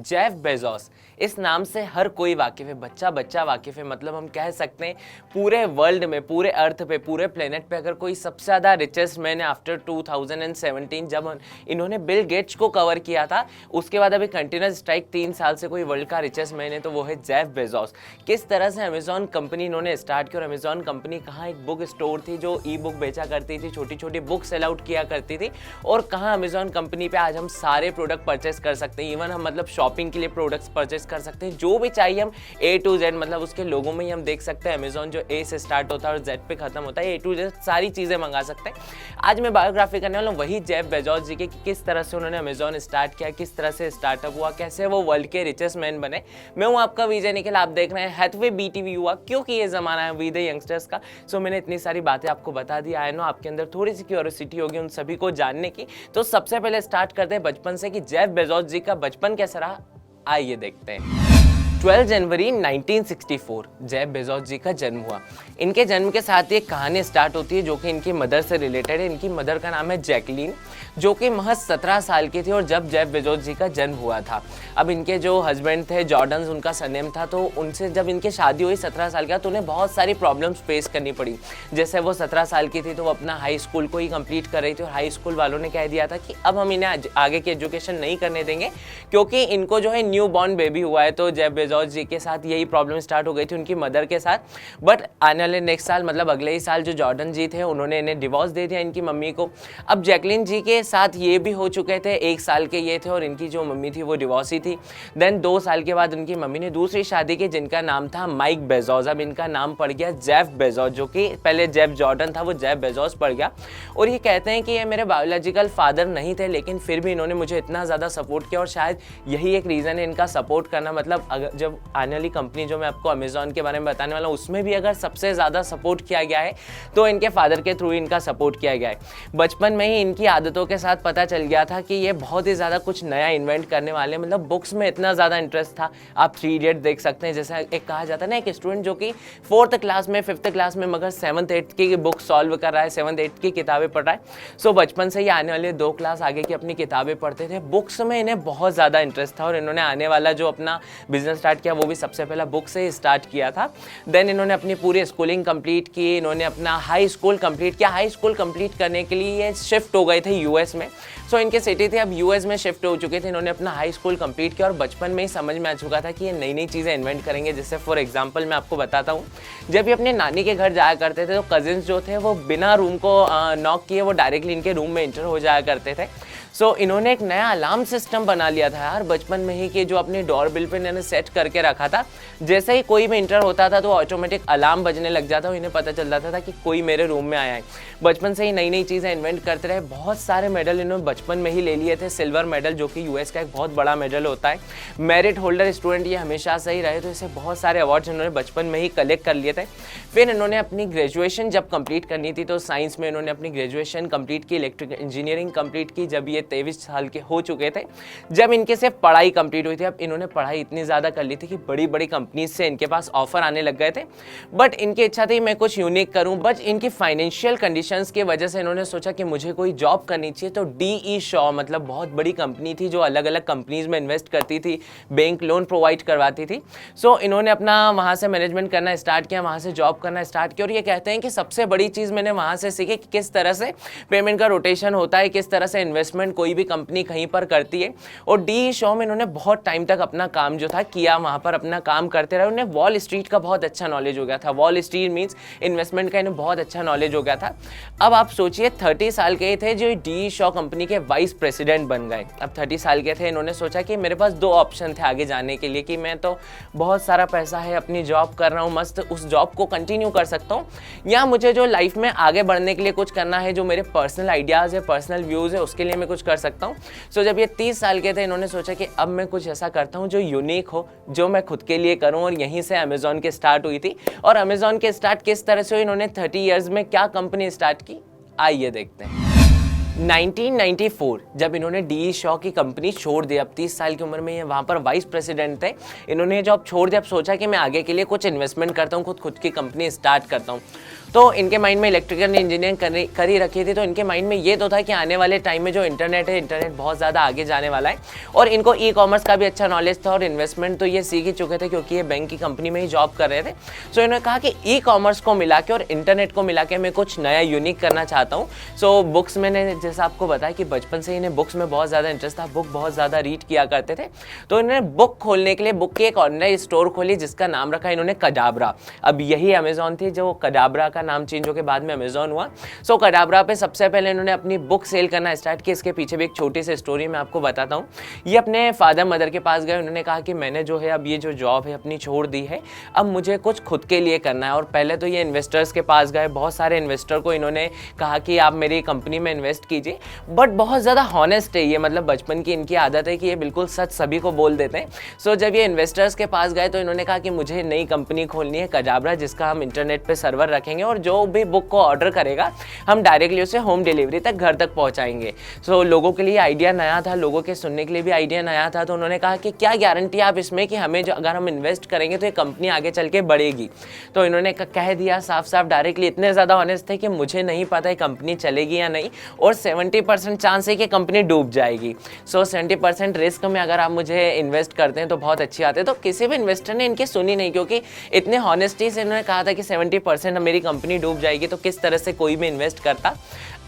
Jeff Bezos, इस नाम से हर कोई वाकिफ है, बच्चा बच्चा वाकिफ है। मतलब हम कह सकते हैं पूरे वर्ल्ड में, पूरे अर्थ पे, पूरे प्लेनेट पे अगर कोई सबसे ज़्यादा रिचेस्ट मैन है आफ्टर 2017, जब इन्होंने बिल गेट्स को कवर किया था, उसके बाद अभी कंटिन्यूस स्ट्राइक 3 साल से कोई वर्ल्ड का रिचेस्ट मैन है तो वो है जेफ बेजोस। किस तरह से अमेजॉन कंपनी इन्होंने स्टार्ट की, और अमेजॉन कंपनी कहाँ एक बुक स्टोर थी जो ई बुक बेचा करती थी, छोटी छोटी बुक सेल आउट किया करती थी, और कहाँ अमेजॉन कंपनी पे आज हम सारे प्रोडक्ट परचेस कर सकते हैं। इवन हम मतलब शॉपिंग के लिए प्रोडक्ट्स परचेस कर सकते हैं, जो भी चाहिए हम A to Z, मतलब उसके लोगों में ही हम देख सकते हैं अमेजॉन जो A से स्टार्ट होता है और Z पे खत्म होता है, A to Z सारी चीज़ें मंगा सकते हैं। आज मैं बायोग्राफी करने वाला हूँ वही जेफ बेजोस जी के, कि किस तरह से उन्होंने अमेजॉन स्टार्ट किया, किस तरह से स्टार्टअप हुआ, कैसे वो वर्ल्ड के रिचेस्ट मैन बने। मैं हूँ आपका विजय निखिल, आप देख रहे हैं हैथवे BTV युवा, क्योंकि ये ज़माना है वी द यंगस्टर्स का। सो मैंने इतनी सारी बातें आपको बता दी, आई नो आपके अंदर थोड़ी सी क्यूरियोसिटी होगी उन सभी को जानने की। तो सबसे पहले स्टार्ट करते हैं बचपन से, कि जेफ बेजोस जी का बचपन कैसा रहा, आइए देखते हैं। 12 जनवरी 1964 जेफ बेजोस जी का जन्म हुआ। इनके जन्म के साथ ही एक कहानी स्टार्ट होती है जो कि इनकी मदर से रिलेटेड है। इनकी मदर का नाम है जैकलीन, जो कि महज 17 साल की थी और जब जेफ बेजोस जी का जन्म हुआ था। अब इनके जो हस्बैंड थे जॉर्डन उनका सरनेम था, तो उनसे जब इनकी शादी हुई 17 साल का, तो उन्हें बहुत सारी प्रॉब्लम्स फेस करनी पड़ी। जैसे वो 17 साल की थी तो वो अपना हाई स्कूल को ही कंप्लीट कर रही थी, और हाई स्कूल वालों ने कह दिया था कि अब हम इन्हें आगे की एजुकेशन नहीं करने देंगे, क्योंकि इनको जो है न्यू बॉर्न बेबी हुआ है। तो जेफ बेजोस जी के साथ यही प्रॉब्लम स्टार्ट हो गई थी उनकी मदर के साथ। बट आने वाले नेक्स्ट साल, मतलब अगले ही साल, जो जॉर्डन जी थे उन्होंने इन्हें डिवोर्स दे दिया इनकी मम्मी को। अब जैकलीन जी के साथ ये भी हो चुके थे, 1 साल के ये थे और इनकी जो मम्मी थी वो डिवोर्सी थी। देन 2 साल के बाद उनकी मम्मी ने दूसरी शादी की, जिनका नाम था माइक बेजोस। अब इनका नाम पड़ गया जेफ बेजोस, जो कि पहले जेफ जॉर्डन था वो जेफ बेजोस पड़ गया। और ये कहते हैं कि ये मेरे बायोलॉजिकल फादर नहीं थे, लेकिन फिर भी इन्होंने मुझे इतना ज़्यादा सपोर्ट किया, और शायद यही एक रीज़न है इनका सपोर्ट करना। मतलब अगर जब आने वाली कंपनी जो मैं आपको अमेजॉन के बारे में बताने वाला हूँ, उसमें भी अगर सबसे ज़्यादा सपोर्ट किया गया है तो इनके फादर के थ्रू इनका सपोर्ट किया गया है। बचपन में ही इनकी आदतों के साथ पता चल गया था कि ये बहुत ही ज़्यादा कुछ नया इन्वेंट करने वाले। मतलब बुक्स में इतना ज़्यादा इंटरेस्ट था, आप 3 इडियट देख सकते हैं। जैसा एक कहा जाता है ना, एक स्टूडेंट जो कि 4th क्लास में, 5th क्लास में, मगर 7th 8th की बुक सॉल्व कर रहा है, 7th 8th की किताबें पढ़ रहा है। सो बचपन से ही आने वाले 2 क्लास आगे की अपनी किताबें पढ़ते थे। बुक्स में इन्हें बहुत ज़्यादा इंटरेस्ट था, और इन्होंने आने वाला जो अपना बिजनेस स्टार्ट किया वो भी सबसे पहला बुक से स्टार्ट किया था। देन इन्होंने अपनी पूरी स्कूलिंग कंप्लीट की, इन्होंने अपना हाई स्कूल कंप्लीट किया। हाई स्कूल कंप्लीट करने के लिए ये शिफ्ट हो गए थे यूएस में। सो इनके सिटी थे, अब यूएस में शिफ्ट हो चुके थे। इन्होंने अपना हाई स्कूल कंप्लीट किया और बचपन में ही समझ में आ चुका था कि ये नई नई चीज़ें इन्वेंट करेंगे। जैसे फॉर एग्जांपल मैं आपको बताता हूँ, जब ये अपने नानी के घर जाया करते थे तो कजिन्स जो थे वो बिना रूम को नॉक किए वो डायरेक्टली इनके रूम में एंटर हो जाया करते थे। सो इन्होंने एक नया अलार्म सिस्टम बना लिया था यार बचपन में ही, कि जो अपने डोर बिल पे इन्होंने सेट करके रखा था। जैसे ही कोई भी इंटर होता था तो ऑटोमेटिक अलार्म बजने लग जाता, और इन्हें पता चल जाता था कि कोई मेरे रूम में आया है। बचपन से ही नई नई चीज़ें इन्वेंट करते रहे। बहुत सारे मेडल इन्होंने बचपन में ही ले लिए थे। सिल्वर मेडल, जो कि यूएस का एक बहुत बड़ा मेडल होता है। मेरिट होल्डर स्टूडेंट ये हमेशा से ही रहे, तो इसे बहुत सारे अवार्ड्स इन्होंने बचपन में ही कलेक्ट कर लिए थे। फिर इन्होंने अपनी ग्रेजुएशन जब कंप्लीट करनी थी तो साइंस में इन्होंने अपनी ग्रेजुएशन कंप्लीट की, इलेक्ट्रिकल इंजीनियरिंग कंप्लीट की, जब ये 23 साल के हो चुके थे। जब इनके सिर्फ पढ़ाई कंप्लीट हुई थी, अब इन्होंने पढ़ाई इतनी ज़्यादा कर ली थी कि बड़ी बड़ी कंपनीज से इनके पास ऑफर आने लग गए थे। बट इनकी इच्छा थी मैं कुछ यूनिक करूं, बट इनकी फाइनेंशियल कंडीशंस की वजह से इन्होंने सोचा कि मुझे कोई जॉब करनी चाहिए। तो DE Shaw, मतलब बहुत बड़ी कंपनी थी जो अलग अलग कंपनीज में इन्वेस्ट करती थी, बैंक लोन प्रोवाइड करवाती थी। सो इन्होंने अपना वहाँ से मैनेजमेंट करना स्टार्ट किया, वहाँ से जॉब करना स्टार्ट किया। और ये कहते हैं कि सबसे बड़ी चीज़ मैंने वहाँ से सीखी कि किस तरह से पेमेंट का रोटेशन होता है, किस तरह से इन्वेस्टमेंट कोई भी कंपनी कहीं पर करती है। और DE Shaw में इन्होंने बहुत टाइम तक अपना काम जो था किया, वहाँ पर अपना काम करते रहे। उन्हें वॉल स्ट्रीट का बहुत अच्छा नॉलेज हो गया था। वॉल स्ट्रीट मीन्स इन्वेस्टमेंट का इन्हें बहुत अच्छा नॉलेज हो गया था। अब आप सोचिए 30 साल के थे जो DE Shaw कंपनी के वाइस प्रेसिडेंट बन गए। अब 30 साल के थे, इन्होंने सोचा कि मेरे पास 2 ऑप्शन थे आगे जाने के लिए, कि मैं तो बहुत सारा पैसा है, अपनी जॉब कर रहा हूँ, मस्त उस जॉब को कंटिन्यू कर सकता हूँ, या मुझे जो लाइफ में आगे बढ़ने के लिए कुछ करना है, जो मेरे पर्सनल आइडियाज़ है, पर्सनल व्यूज़ है, उसके लिए मैं कुछ कर सकता हूँ। सो जब ये 30 साल के थे, इन्होंने सोचा कि अब मैं कुछ ऐसा करता हूँ जो यूनिक हो, जो मैं खुद के लिए करूँ। और यहीं से अमेजॉन की स्टार्ट हुई थी। और अमेजॉन के स्टार्ट किस तरह से हुई, इन्होंने 30 ईयर्स में क्या कंपनी स्टार्ट की, आइए देखते हैं। 1994 जब इन्होंने DE Shaw की कंपनी छोड़ दी, अब 30 साल की उम्र में ये वहाँ पर वाइस प्रेसिडेंट थे, इन्होंने जॉब छोड़ दिया। अब सोचा कि मैं आगे के लिए कुछ इन्वेस्टमेंट करता हूँ, खुद की कंपनी स्टार्ट करता हूँ। तो इनके माइंड में इलेक्ट्रिकल इंजीनियरिंग कर ही रखी थी, तो इनके माइंड में ये तो था कि आने वाले टाइम में जो इंटरनेट है, इंटरनेट बहुत ज़्यादा आगे जाने वाला है। और इनको ई कॉमर्स का भी अच्छा नॉलेज था और इन्वेस्टमेंट तो ये सीख ही चुके थे क्योंकि ये बैंक की कंपनी में ही जॉब कर रहे थे। सो इन्होंने कहा कि ई कॉमर्स को मिला के और इंटरनेट को मिला के मैं कुछ नया यूनिक करना चाहता हूँ। सो बुक्स मैंने जैसा आपको बताया कि बचपन से इन्हें बुक्स में बहुत ज़्यादा इंटरेस्ट था, बुक बहुत ज़्यादा रीड किया करते थे। तो इन्होंने बुक खोलने के लिए बुक की एक ऑनलाइन स्टोर खोली जिसका नाम रखा इन्होंने कडाब्रा। अब यही अमेजॉन थी जो कडाब्रा का नाम चेंज होकर बाद में अमेजॉन हुआ। सो कडाब्रा पे सबसे पहले इन्होंने अपनी बुक सेल करना स्टार्ट की। इसके पीछे भी एक छोटी सी स्टोरी मैं आपको बताता हूँ। ये अपने फादर मदर के पास गए, उन्होंने कहा कि मैंने जो है अब ये जो जॉब है अपनी छोड़ दी है, अब मुझे कुछ खुद के लिए करना है। और पहले तो ये इन्वेस्टर्स के पास गए, बहुत सारे इन्वेस्टर को इन्होंने कहा कि आप मेरी कंपनी में इन्वेस्ट कीजिए। बट बहुत ज़्यादा हॉनेस्ट है ये, मतलब बचपन की इनकी आदत है कि ये बिल्कुल सच सभी को बोल देते हैं। सो जब ये इन्वेस्टर्स के पास गए तो इन्होंने कहा कि मुझे नई कंपनी खोलनी है कडाब्रा, जिसका हम इंटरनेट पे सर्वर रखेंगे और जो भी बुक को ऑर्डर करेगा हम डायरेक्टली उसे होम डिलीवरी तक घर तक पहुंचाएंगे। सो लोगों के लिए आइडिया नया था, लोगों के सुनने के लिए भी आइडिया नया था। तो उन्होंने कहा कि क्या गारंटी आप इसमें कि हमें जो अगर हम इन्वेस्ट करेंगे तो ये कंपनी आगे चल के बढ़ेगी। तो इन्होंने कह दिया साफ साफ डायरेक्टली, इतने ज़्यादा ऑनेस्ट थे कि मुझे नहीं पता है कंपनी चलेगी या नहीं और 70% चांस है कि कंपनी डूब जाएगी। सो 70% रिस्क में अगर आप मुझे इन्वेस्ट करते हैं तो बहुत अच्छी आते हैं। तो किसी भी इन्वेस्टर ने इनकी सुनी नहीं क्योंकि इतने हॉनेस्टी से इन्होंने कहा था कि 70% मेरी कंपनी डूब जाएगी, तो किस तरह से कोई भी इन्वेस्ट करता।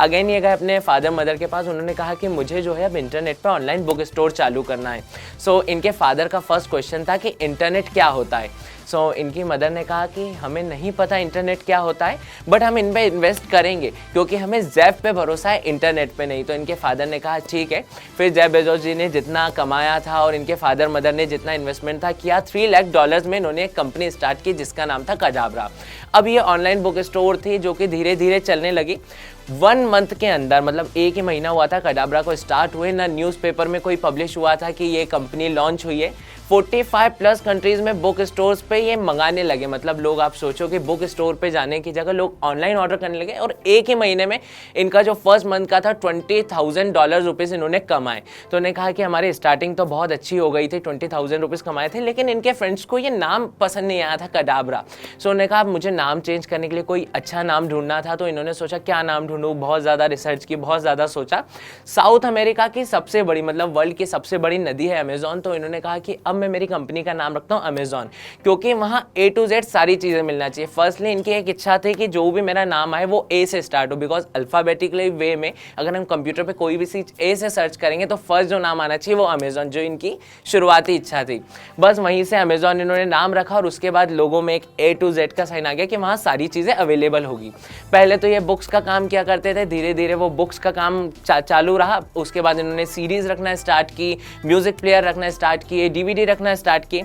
अगेन ये गए अपने फादर मदर के पास, उन्होंने कहा कि मुझे जो है अब इंटरनेट पे ऑनलाइन बुक स्टोर चालू करना है। सो इनके फादर का फर्स्ट क्वेश्चन था कि इंटरनेट क्या होता है। सो इनकी मदर ने कहा कि हमें नहीं पता इंटरनेट क्या होता है, बट हम इन पे इन्वेस्ट करेंगे क्योंकि हमें ज़ेफ पे भरोसा है, इंटरनेट पे नहीं। तो इनके फादर ने कहा ठीक है। फिर जेफ बेजोस जी ने जितना कमाया था और इनके फादर मदर ने जितना इन्वेस्टमेंट था किया, $3 लाख में इन्होंने एक कंपनी स्टार्ट की जिसका नाम था कडाब्रा। अब ये ऑनलाइन बुक स्टोर थी जो कि धीरे धीरे चलने लगी। 1 मंथ के अंदर, मतलब एक ही महीना हुआ था कडाब्रा को स्टार्ट हुए ना, न्यूज़पेपर में कोई पब्लिश हुआ था कि ये कंपनी लॉन्च हुई है। 45+ कंट्रीज़ में बुक स्टोर्स पे ये मंगाने लगे। मतलब लोग, आप सोचो कि बुक स्टोर पे जाने की जगह लोग ऑनलाइन ऑर्डर करने लगे और एक ही महीने में इनका जो फर्स्ट मंथ का था $20,000 इन्होंने कमाए। तो उन्होंने कहा कि हमारी स्टार्टिंग तो बहुत अच्छी हो गई थी, $20,000 कमाए थे, लेकिन इनके फ्रेंड्स को ये नाम पसंद नहीं आया था कडाब्रा। सो उन्होंने कहा मुझे नाम चेंज करने के लिए कोई अच्छा नाम ढूंढना था। तो इन्होंने सोचा क्या नाम ढूंढूं, बहुत ज़्यादा रिसर्च की, बहुत ज़्यादा सोचा। साउथ अमेरिका की सबसे बड़ी, मतलब वर्ल्ड की सबसे बड़ी नदी है अमेजॉन। तो इन्होंने कहा कि अब मैं मेरी कंपनी का नाम रखता हूँ अमेजॉन, क्योंकि वहाँ A to Z सारी चीज़ें मिलना चाहिए। फर्स्टली इनकी एक इच्छा थी कि जो भी मेरा नाम आए वो A से स्टार्ट हो, बिकॉज अल्फ़ाबेटिकली वे में अगर हम कंप्यूटर पे कोई भी चीज़ A से सर्च करेंगे तो फर्स्ट जो नाम आना चाहिए वो अमेजॉन, जो इनकी शुरुआती इच्छा थी। बस वहीं से अमेजॉन इन्होंने नाम रखा और उसके बाद लोगों में एक A to Z का साइन आ गया कि वहाँ सारी चीज़ें अवेलेबल होगी। पहले तो ये बुक्स का काम किया करते थे, धीरे धीरे वो बुक्स का काम चालू रहा। उसके बाद इन्होंने सीरीज़ रखना स्टार्ट की, म्यूज़िक प्लेयर रखना स्टार्ट किए, DVD रखना स्टार्ट की।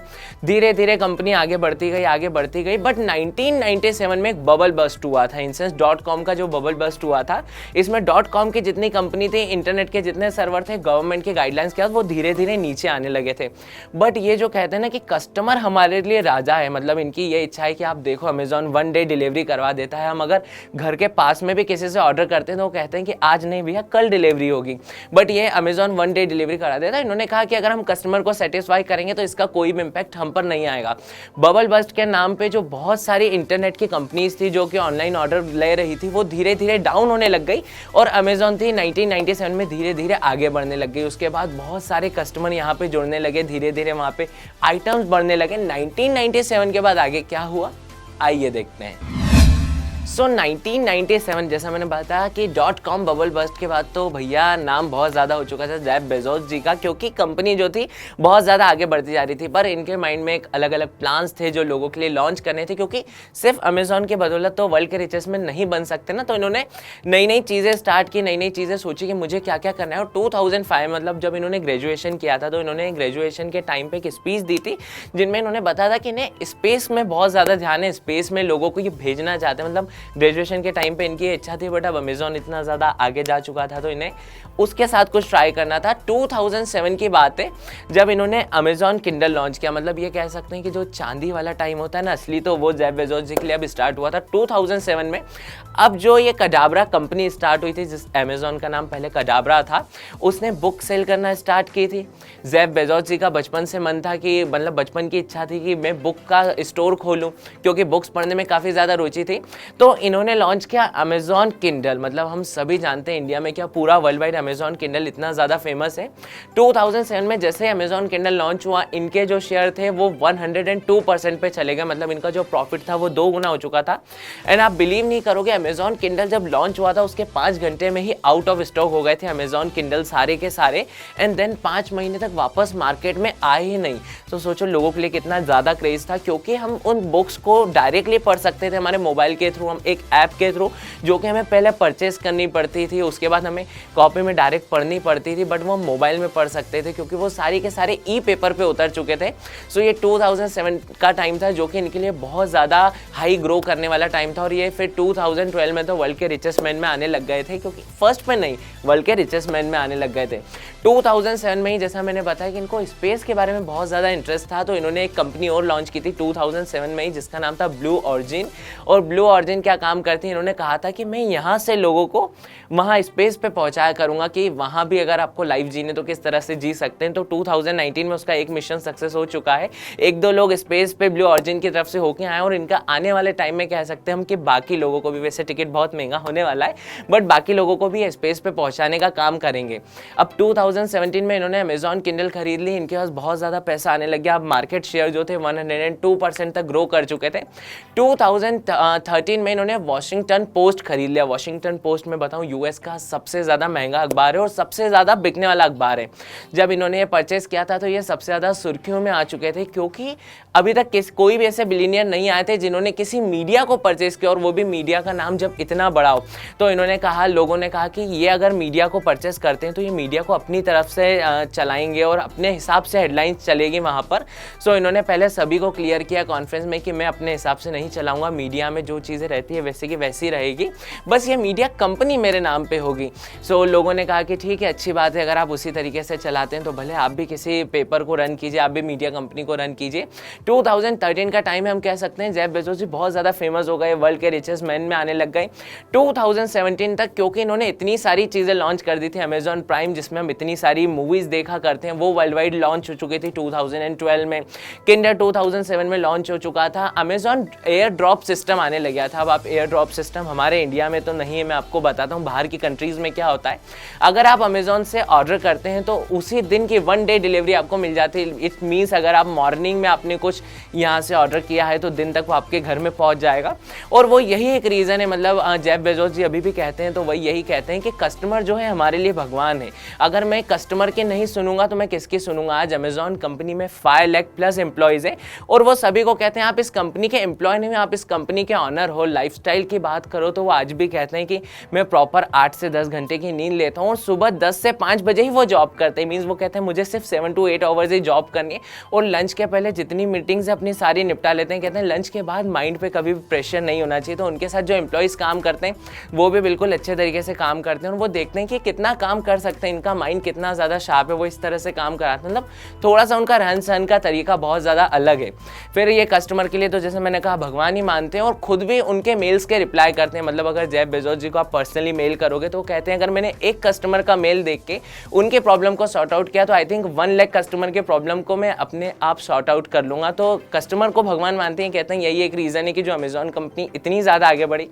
धीरे धीरे कंपनी आगे बढ़ती गई, आगे बढ़ती गई। बट 1997 में एक बबल बस्ट हुआ था। इंसेंस .com का जो बबल बस्ट हुआ था, इसमें .com की जितनी कंपनी थी, इंटरनेट के जितने सर्वर थे, गवर्नमेंट के गाइडलाइंस के बाद वो धीरे धीरे नीचे आने लगे थे। बट ये जो कहते हैं ना कि कस्टमर हमारे लिए राजा है, मतलब इनकी ये इच्छा है कि आप देखो अमेजॉन 1 डे डिलीवरी करवा देता है। हम अगर घर के पास में भी किसी से ऑर्डर करते हैं तो वो कहते हैं कि आज नहीं भैया कल डिलीवरी होगी, बट ये अमेजॉन 1 डे डिलीवरी करा देता है। इन्होंने कहा कि अगर हम कस्टमर को सेटिस्फाई करेंगे तो इसका कोई भी इम्पैक्ट हम पर नहीं आएगा। बबल बस्ट के नाम पे जो बहुत सारी इंटरनेट की कंपनीज थी जो कि ऑनलाइन ऑर्डर ले रही थी, वो धीरे धीरे डाउन होने लग गई और अमेजॉन थी 1997 में धीरे धीरे आगे बढ़ने लग गई। उसके बाद बहुत सारे कस्टमर यहाँ पे जुड़ने लगे, धीरे धीरे वहाँ पे आइटम्स बढ़ने लगे। 1997 के बाद आगे क्या हुआ, आइए देखते हैं। सो 1997 जैसा मैंने बताया कि .com बबल बस्ट के बाद तो भैया नाम बहुत ज़्यादा हो चुका था जेफ बेजोस जी का, क्योंकि कंपनी जो थी बहुत ज़्यादा आगे बढ़ती जा रही थी। पर इनके माइंड में एक अलग अलग प्लान्स थे जो लोगों के लिए लॉन्च करने थे, क्योंकि सिर्फ अमेजॉन की बदौलत तो वर्ल्ड के रिचेस्ट में नहीं बन सकते ना। तो इन्होंने नई नई चीज़ें स्टार्ट की, नई नई चीज़ें सोची कि मुझे क्या क्या करना है। और 2005 मतलब जब इन्होंने ग्रेजुएशन किया था, तो इन्होंने ग्रेजुएशन के टाइम पर एक स्पीच दी थी जिनमें इन्होंने बताया था कि इन्हें स्पेस में बहुत ज़्यादा ध्यान है, स्पेस में लोगों को ये भेजना चाहते हैं। मतलब ग्रेजुएशन के टाइम पे इनकी इच्छा थी, बट अब अमेजॉन इतना ज़्यादा आगे जा चुका था तो इन्हें उसके साथ कुछ ट्राई करना था। 2007 की बात है जब इन्होंने अमेजॉन किंडल लॉन्च किया। मतलब ये कह सकते हैं कि जो चांदी वाला टाइम होता है ना असली, तो वो जेफ बेजोस जी के लिए अब स्टार्ट हुआ था 2007 में। अब जो ये कडाब्रा कंपनी स्टार्ट हुई थी, जिस अमेजॉन का नाम पहले कडाब्रा था, उसने बुक सेल करना स्टार्ट की थी। जेफ बेजोस जी का बचपन से मन था कि, मतलब बचपन की इच्छा थी कि मैं बुक का स्टोर खोलूँ, क्योंकि बुक्स पढ़ने में काफ़ी ज़्यादा रुचि थी। तो इन्होंने लॉन्च किया अमेजॉन किंडल। मतलब हम सभी जानते हैं इंडिया में क्या पूरा वर्ल्ड वाइड अमेजॉन किंडल इतना ज़्यादा फेमस है। 2007 में जैसे अमेजॉन किंडल लॉन्च हुआ, इनके जो शेयर थे वो 102% पे चले गए। मतलब इनका जो प्रॉफिट था वो 2 गुना हो चुका था। एंड आप बिलीव नहीं करोगे, अमेजॉन किंडल जब लॉन्च हुआ था उसके 5 घंटे में ही आउट ऑफ स्टॉक हो गए थे अमेजॉन किंडल सारे के सारे। एंड देन 5 महीने तक वापस मार्केट में आए ही नहीं। तो सोचो लोगों के लिए कितना ज़्यादा क्रेज था, क्योंकि हम उन बुक्स को डायरेक्टली पढ़ सकते थे हमारे मोबाइल के थ्रू, हम एक ऐप के थ्रू, जो कि हमें पहले परचेस करनी पड़ती थी, उसके बाद हमें कॉपी में डायरेक्ट पढ़नी पड़ती थी, बट वो मोबाइल में पढ़ सकते थे क्योंकि वो सारी के सारे ई पेपर पे उतर चुके थे। सो ये 2007 का टाइम था जो कि इनके लिए बहुत ज़्यादा हाई ग्रो करने वाला टाइम था। और ये फिर 2012 में तो वर्ल्ड के रिचेस्ट मैन में आने लग गए थे, क्योंकि फर्स्ट में नहीं, वर्ल्ड के रिचेस्ट मैन में आने लग गए थे 2007 में ही। जैसा मैंने बताया कि इनको स्पेस के बारे में बहुत ज़्यादा इंटरेस्ट था, तो इन्होंने एक कंपनी और लॉन्च की थी 2007 में ही, जिसका नाम था ब्लू ऑरिजिन। और ब्लू ऑरिजिन क्या काम करती है, इन्होंने कहा था कि मैं यहाँ से लोगों को वहाँ स्पेस पे पहुँचाया करूँगा कि वहाँ भी अगर आपको लाइफ जीने तो किस तरह से जी सकते हैं। तो 2019 में उसका एक मिशन सक्सेस हो चुका है। 1-2 लोग स्पेस पे ब्लू ऑरिजिन की तरफ से होके आए, और इनका आने वाले टाइम में कह सकते हैं हम कि बाकी लोगों को भी, वैसे टिकट बहुत महंगा होने वाला है, बट बाकी लोगों को भी स्पेस पे पहुँचाने का काम करेंगे। अब 2017 में इन्होंने अमेजॉन किंडल खरीद ली, इनके पास बहुत ज़्यादा पैसा आने लग गया। अब मार्केट शेयर जो थे 102% तक ग्रो कर चुके थे। 2013 में इन्होंने वॉशिंगटन पोस्ट खरीद लिया। वॉशिंगटन पोस्ट में बताऊं यूएस का सबसे ज़्यादा महंगा अखबार है और सबसे ज़्यादा बिकने वाला अखबार है। जब इन्होंने ये परचेस किया था तो ये सबसे ज़्यादा सुर्खियों में आ चुके थे, क्योंकि अभी तक कोई भी ऐसे बिलियनियर नहीं आए थे जिन्होंने किसी मीडिया को परचेस किया, और वो भी मीडिया का नाम जब इतना बड़ा हो। तो इन्होंने कहा, लोगों ने कहा कि ये अगर मीडिया को परचेस करते हैं तो ये मीडिया को अपनी तरफ से चलाएंगे और अपने हिसाब से हेडलाइंस चलेगी वहाँ पर। सो इन्होंने पहले सभी को क्लियर किया कॉन्फ्रेंस में कि मैं अपने हिसाब से नहीं चलाऊंगा, मीडिया में जो चीज़ें रहती है वैसे की वैसी रहेगी, बस ये मीडिया कंपनी मेरे नाम पे होगी। सो लोगों ने कहा कि ठीक है, अच्छी बात है, अगर आप उसी तरीके से चलाते हैं तो भले आप भी किसी पेपर को रन कीजिए, आप भी मीडिया कंपनी को रन कीजिए। 2013 का टाइम है, हम कह सकते हैं जेफ बेजोस जी बहुत ज़्यादा फेमस हो गए, वर्ल्ड के रिचेस्ट मैन में आने लग गए 2017 तक, क्योंकि इन्होंने इतनी सारी चीज़ें लॉन्च कर दी थी। अमेजॉन प्राइम, जिसमें हम इतनी सारी मूवीज़ देखा करते हैं, वो वर्ल्ड वाइड लॉन्च हो चुकी थी 2012 में। किंडर 2007 में लॉन्च हो चुका था। अमेजॉन एयर ड्रॉप सिस्टम आने लग गया था। अब आप एयर ड्रॉप सिस्टम, हमारे इंडिया में तो नहीं है, मैं आपको बताता हूँ बाहर की कंट्रीज़ में क्या होता है। अगर आप अमेजॉन से ऑर्डर करते हैं तो उसी दिन की 1 डे डिलीवरी आपको मिल जाती है। इट मीन्स अगर आप मॉर्निंग में आपने कुछ यहाँ से ऑर्डर किया है तो दिन तक वो आपके घर में पहुँच जाएगा। और वो यही एक रीज़न है, मतलब जेफ बेजोस जी अभी भी कहते हैं तो वही यही कहते हैं कि कस्टमर जो है हमारे लिए भगवान है। अगर मैं कस्टमर के नहीं सुनूंगा तो मैं किसकी सुनूंगा। आज अमेजॉन कंपनी में 5 लाख प्लस एम्प्लॉयज़ है, और वो सभी को कहते हैं आप इस कंपनी के एम्प्लॉय नहीं हो, आप इस कंपनी के ऑनर हो। लाइफस्टाइल की बात करो तो वो आज भी कहते हैं कि मैं प्रॉपर 8 से 10 घंटे की नींद लेता हूँ, और सुबह 10 से 5 बजे ही वो जॉब करते हैं। मीन्स वो कहते हैं मुझे सिर्फ 7 to 8 आवर्स ही जॉब करनी है, और लंच के पहले जितनी मीटिंग्स है अपनी सारी निपटा लेते हैं। कहते हैं लंच के बाद माइंड पे कभी भी प्रेशर नहीं होना चाहिए। तो उनके साथ जो एम्प्लॉयज़ काम करते हैं वो भी बिल्कुल अच्छे तरीके से काम करते हैं, और वो देखते हैं कि कितना काम कर सकते हैं, इनका माइंड कितना ज़्यादा शार्प है, वो इस तरह से काम कराते हैं। मतलब थोड़ा सा उनका रहन सहन का तरीका बहुत ज़्यादा अलग है। फिर ये कस्टमर के लिए तो जैसे मैंने कहा भगवान ही मानते हैं, और खुद भी उनके मेल्स के रिप्लाई करते हैं। मतलब अगर जेफ बेजोस जी को आप पर्सनली मेल करोगे तो वो कहते हैं अगर मैंने एक कस्टमर का मेल देख के उनके प्रॉब्लम को सॉर्ट आउट किया तो आई थिंक 1 लाख कस्टमर के प्रॉब्लम को मैं अपने आप सॉर्ट आउट कर लूँगा। तो कस्टमर को भगवान मानते हैं, कहते हैं यही एक रीज़न है कि जो अमेजॉन कंपनी इतनी ज़्यादा आगे बढ़ी।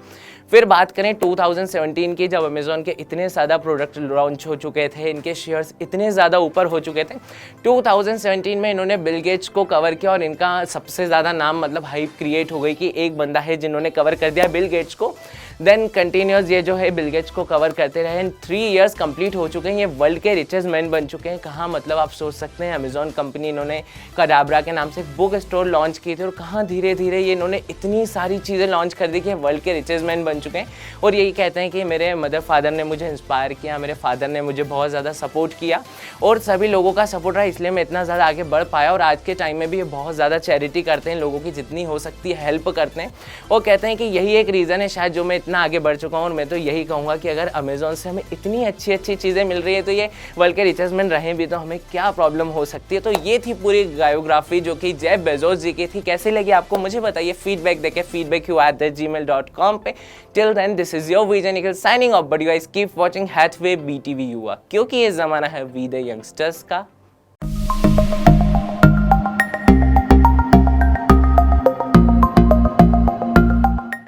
फिर बात करें 2017 की, जब अमेजॉन के इतने ज़्यादा प्रोडक्ट लॉन्च हो चुके थे, इनके शेयर्स इतने ज़्यादा ऊपर हो चुके थे। 2017 में इन्होंने बिल गेट्स को कवर किया, और इनका सबसे ज़्यादा नाम, मतलब हाइप क्रिएट हो गई कि एक बंदा है जिन्होंने कवर कर दिया बिल गेट्स को। देन कंटिन्यूस ये जो है बिल गेट्स को कवर करते रहे। 3 इयर्स कंप्लीट हो चुके हैं, ये वर्ल्ड के रिचेस्ट मैन बन चुके हैं। कहाँ, मतलब आप सोच सकते हैं अमेजॉन कंपनी, इन्होंने कडाब्रा के नाम से एक बुक स्टोर लॉन्च की थी, और कहाँ धीरे धीरे ये इन्होंने इतनी सारी चीज़ें लॉन्च कर दी कि वर्ल्ड के रिचेस्ट मैन बन चुके हैं। और यही कहते हैं कि मेरे मदर फादर ने मुझे इंस्पायर किया, मेरे फादर ने मुझे बहुत ज़्यादा सपोर्ट किया, और सभी लोगों का सपोर्ट रहा, इसलिए मैं इतना ज़्यादा आगे बढ़ पाया। और आज के टाइम में भी ये बहुत ज़्यादा चैरिटी करते हैं, लोगों की जितनी हो सकती है हेल्प करते हैं। और कहते हैं कि यही एक रीज़न है शायद जो मैं इतना आगे बढ़ चुका हूँ। और मैं तो यही कहूँगा कि अगर अमेजॉन से हमें इतनी अच्छी अच्छी चीज़ें मिल रही है तो ये वर्ल्ड के रिचेस्ट मैन रहें भी तो हमें क्या प्रॉब्लम हो सकती है। तो ये थी पूरी बायोग्राफी जो कि जेफ बेजोस जी की थी। कैसी लगी आपको मुझे बताइए, फीडबैक देके feedback@gmail.com पे। Till then this is your Vijay Nikhil signing off, but you guys keep watching Hathway BTV Yuva, क्योंकि ये ज़माना है वी द यंगस्टर्स का।